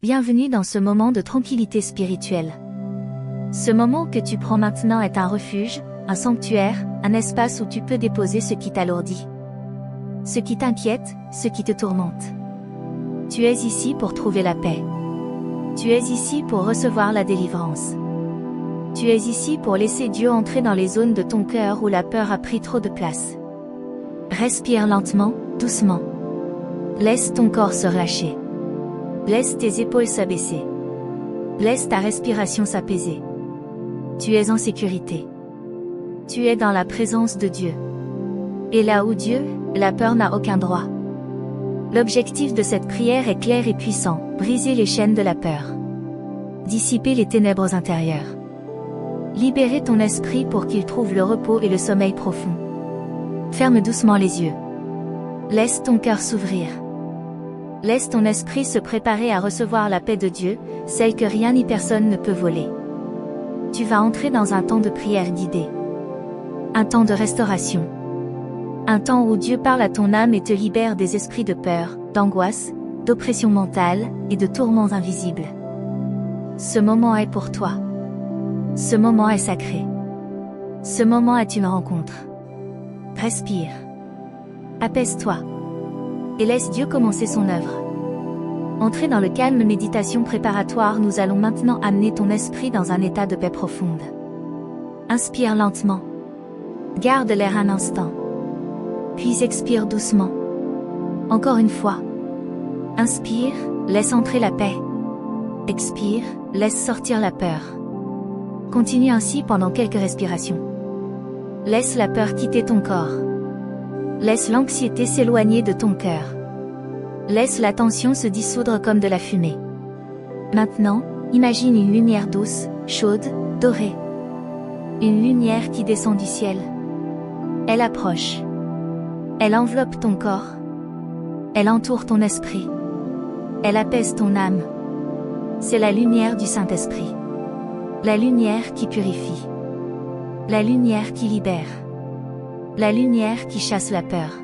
Bienvenue dans ce moment de tranquillité spirituelle. Ce moment que tu prends maintenant est un refuge, un sanctuaire, un espace où tu peux déposer ce qui t'alourdit, ce qui t'inquiète, ce qui te tourmente. Tu es ici pour trouver la paix. Tu es ici pour recevoir la délivrance. Tu es ici pour laisser Dieu entrer dans les zones de ton cœur où la peur a pris trop de place. Respire lentement, doucement. Laisse ton corps se relâcher. Laisse tes épaules s'abaisser. Laisse ta respiration s'apaiser. Tu es en sécurité. Tu es dans la présence de Dieu. Et là où Dieu, la peur n'a aucun droit. L'objectif de cette prière est clair et puissant, briser les chaînes de la peur. Dissiper les ténèbres intérieures. Libérer ton esprit pour qu'il trouve le repos et le sommeil profond. Ferme doucement les yeux. Laisse ton cœur s'ouvrir. Laisse ton esprit se préparer à recevoir la paix de Dieu, celle que rien ni personne ne peut voler. Tu vas entrer dans un temps de prière guidée. Un temps de restauration. Un temps où Dieu parle à ton âme et te libère des esprits de peur, d'angoisse, d'oppression mentale et de tourments invisibles. Ce moment est pour toi. Ce moment est sacré. Ce moment est une rencontre. Respire. Apaise-toi. Et laisse Dieu commencer son œuvre. Entré dans le calme méditation préparatoire, nous allons maintenant amener ton esprit dans un état de paix profonde. Inspire lentement. Garde l'air un instant. Puis expire doucement. Encore une fois. Inspire, laisse entrer la paix. Expire, laisse sortir la peur. Continue ainsi pendant quelques respirations. Laisse la peur quitter ton corps. Laisse l'anxiété s'éloigner de ton cœur. Laisse la tension se dissoudre comme de la fumée. Maintenant, imagine une lumière douce, chaude, dorée. Une lumière qui descend du ciel. Elle approche. Elle enveloppe ton corps. Elle entoure ton esprit. Elle apaise ton âme. C'est la lumière du Saint-Esprit. La lumière qui purifie. La lumière qui libère. La lumière qui chasse la peur.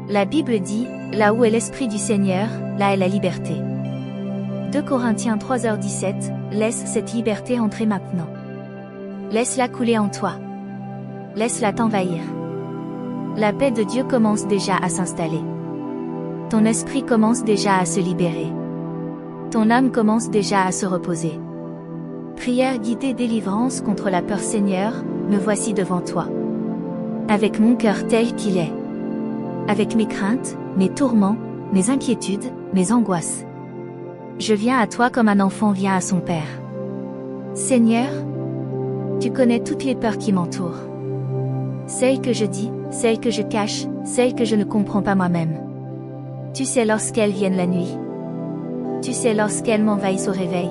La Bible dit, là où est l'Esprit du Seigneur, là est la liberté. 2 Corinthiens 3h17, laisse cette liberté entrer maintenant. Laisse-la couler en toi. Laisse-la t'envahir. La paix de Dieu commence déjà à s'installer. Ton esprit commence déjà à se libérer. Ton âme commence déjà à se reposer. Prière guidée délivrance contre la peur. Seigneur, me voici devant toi. Avec mon cœur tel qu'il est. Avec mes craintes, mes tourments, mes inquiétudes, mes angoisses. Je viens à toi comme un enfant vient à son père. Seigneur, tu connais toutes les peurs qui m'entourent. Celles que je dis, celles que je cache, celles que je ne comprends pas moi-même. Tu sais lorsqu'elles viennent la nuit. Tu sais lorsqu'elles m'envahissent au réveil.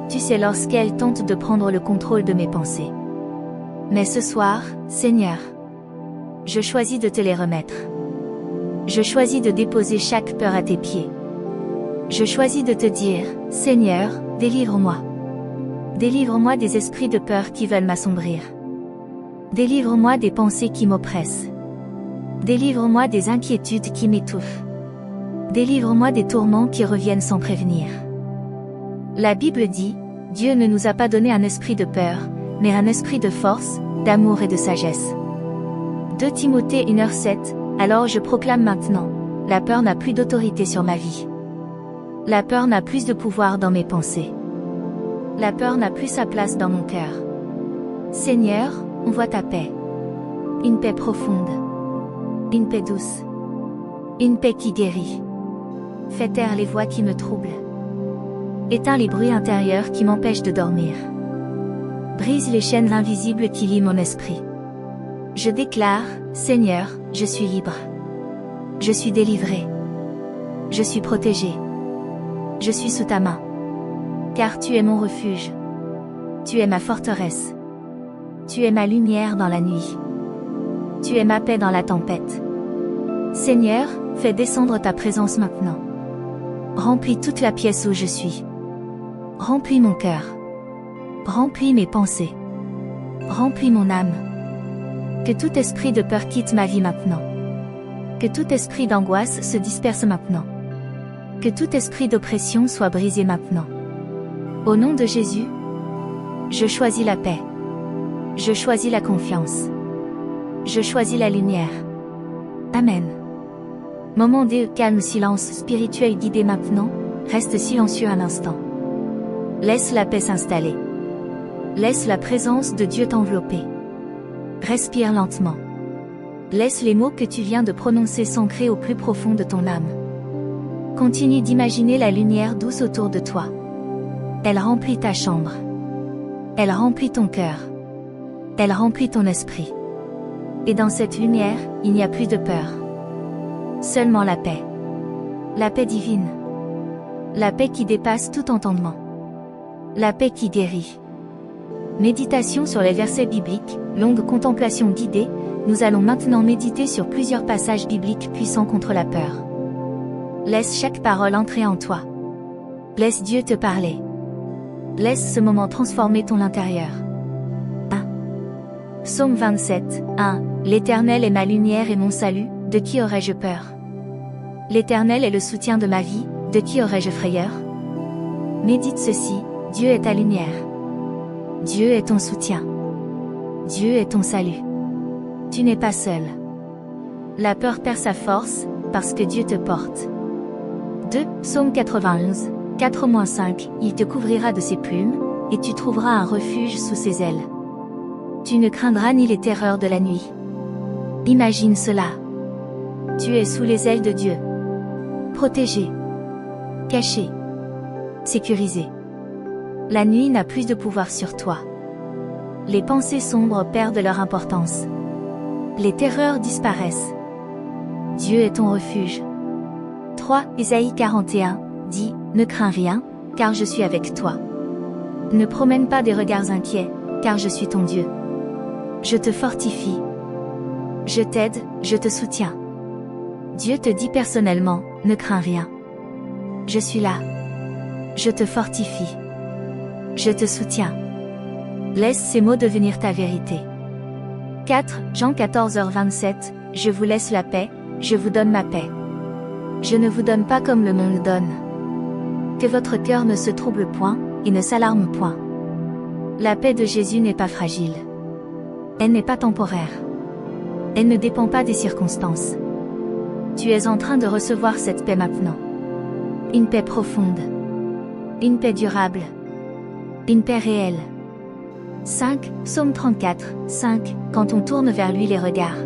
Tu sais lorsqu'elles tentent de prendre le contrôle de mes pensées. Mais ce soir, Seigneur, je choisis de te les remettre. Je choisis de déposer chaque peur à tes pieds. Je choisis de te dire, Seigneur, délivre-moi. Délivre-moi des esprits de peur qui veulent m'assombrir. Délivre-moi des pensées qui m'oppressent. Délivre-moi des inquiétudes qui m'étouffent. Délivre-moi des tourments qui reviennent sans prévenir. La Bible dit, Dieu ne nous a pas donné un esprit de peur, mais un esprit de force, d'amour et de sagesse. 2 Timothée 1h7, alors je proclame maintenant, la peur n'a plus d'autorité sur ma vie. La peur n'a plus de pouvoir dans mes pensées. La peur n'a plus sa place dans mon cœur. Seigneur, envoie ta paix. Une paix profonde. Une paix douce. Une paix qui guérit. Fais taire les voix qui me troublent. Éteins les bruits intérieurs qui m'empêchent de dormir. Brise les chaînes invisibles qui lient mon esprit. Je déclare, Seigneur, je suis libre. Je suis délivré. Je suis protégé. Je suis sous ta main. Car tu es mon refuge. Tu es ma forteresse. Tu es ma lumière dans la nuit. Tu es ma paix dans la tempête. Seigneur, fais descendre ta présence maintenant. Remplis toute la pièce où je suis. Remplis mon cœur. Remplis mes pensées. Remplis mon âme. Que tout esprit de peur quitte ma vie maintenant. Que tout esprit d'angoisse se disperse maintenant. Que tout esprit d'oppression soit brisé maintenant. Au nom de Jésus, je choisis la paix. Je choisis la confiance. Je choisis la lumière. Amen. Moment de calme, silence spirituel guidé maintenant, reste silencieux un instant. Laisse la paix s'installer. Laisse la présence de Dieu t'envelopper. Respire lentement. Laisse les mots que tu viens de prononcer s'ancrer au plus profond de ton âme. Continue d'imaginer la lumière douce autour de toi. Elle remplit ta chambre. Elle remplit ton cœur. Elle remplit ton esprit. Et dans cette lumière, il n'y a plus de peur. Seulement la paix. La paix divine. La paix qui dépasse tout entendement. La paix qui guérit. Méditation sur les versets bibliques, longue contemplation guidée, nous allons maintenant méditer sur plusieurs passages bibliques puissants contre la peur. Laisse chaque parole entrer en toi. Laisse Dieu te parler. Laisse ce moment transformer ton intérieur. 1. Psaume 27, 1. L'Éternel est ma lumière et mon salut, de qui aurais-je peur? L'Éternel est le soutien de ma vie, de qui aurais-je frayeur? Médite ceci, Dieu est ta lumière. Dieu est ton soutien. Dieu est ton salut. Tu n'es pas seul. La peur perd sa force, parce que Dieu te porte. 2. Psaume 91, 4-5. Il te couvrira de ses plumes, et tu trouveras un refuge sous ses ailes. Tu ne craindras ni les terreurs de la nuit. Imagine cela. Tu es sous les ailes de Dieu. Protégé. Caché. Sécurisé. La nuit n'a plus de pouvoir sur toi. Les pensées sombres perdent leur importance. Les terreurs disparaissent. Dieu est ton refuge. 3. Ésaïe 41, dit, ne crains rien, car je suis avec toi. Ne promène pas des regards inquiets, car je suis ton Dieu. Je te fortifie. Je t'aide, je te soutiens. Dieu te dit personnellement, ne crains rien. Je suis là. Je te fortifie. Je te soutiens. Laisse ces mots devenir ta vérité. 4. Jean 14h27, je vous laisse la paix, je vous donne ma paix. Je ne vous donne pas comme le monde donne. Que votre cœur ne se trouble point, et ne s'alarme point. La paix de Jésus n'est pas fragile. Elle n'est pas temporaire. Elle ne dépend pas des circonstances. Tu es en train de recevoir cette paix maintenant. Une paix profonde. Une paix durable. Une paix réelle. 5. Psaume 34, 5. Quand on tourne vers lui les regards.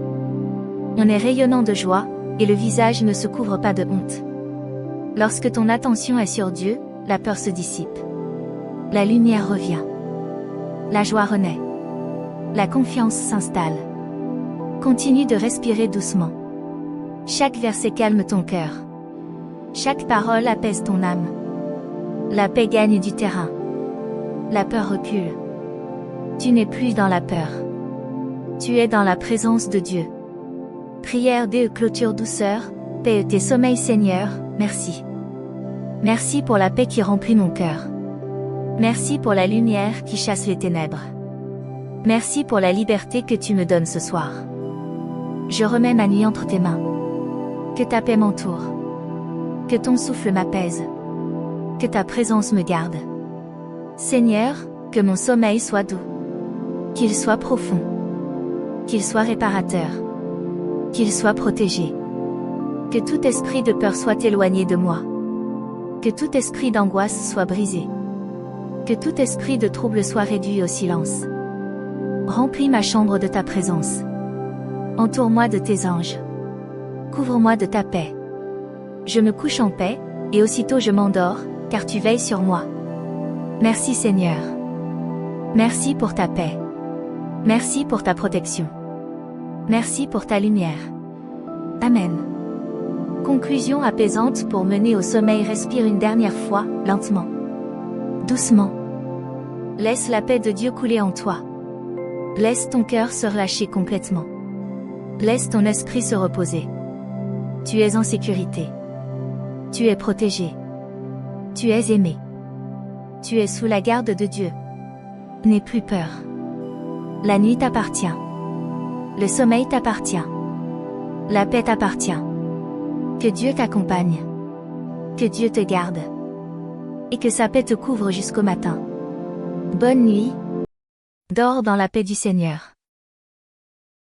On est rayonnant de joie, et le visage ne se couvre pas de honte. Lorsque ton attention est sur Dieu, la peur se dissipe. La lumière revient. La joie renaît. La confiance s'installe. Continue de respirer doucement. Chaque verset calme ton cœur. Chaque parole apaise ton âme. La paix gagne du terrain. La peur recule. Tu n'es plus dans la peur. Tu es dans la présence de Dieu. Prière de clôture douceur, paix tes sommeils Seigneur, merci. Merci pour la paix qui remplit mon cœur. Merci pour la lumière qui chasse les ténèbres. Merci pour la liberté que tu me donnes ce soir. Je remets ma nuit entre tes mains. Que ta paix m'entoure. Que ton souffle m'apaise. Que ta présence me garde. Seigneur, que mon sommeil soit doux. Qu'il soit profond. Qu'il soit réparateur. Qu'il soit protégé. Que tout esprit de peur soit éloigné de moi. Que tout esprit d'angoisse soit brisé. Que tout esprit de trouble soit réduit au silence. Remplis ma chambre de ta présence. Entoure-moi de tes anges. Couvre-moi de ta paix. Je me couche en paix, et aussitôt je m'endors, car tu veilles sur moi. Merci Seigneur. Merci pour ta paix. Merci pour ta protection. Merci pour ta lumière. Amen. Conclusion apaisante pour mener au sommeil. Respire une dernière fois, lentement. Doucement. Laisse la paix de Dieu couler en toi. Laisse ton cœur se relâcher complètement. Laisse ton esprit se reposer. Tu es en sécurité. Tu es protégé. Tu es aimé. Tu es sous la garde de Dieu. N'aie plus peur. La nuit t'appartient. Le sommeil t'appartient. La paix t'appartient. Que Dieu t'accompagne. Que Dieu te garde. Et que sa paix te couvre jusqu'au matin. Bonne nuit. Dors dans la paix du Seigneur.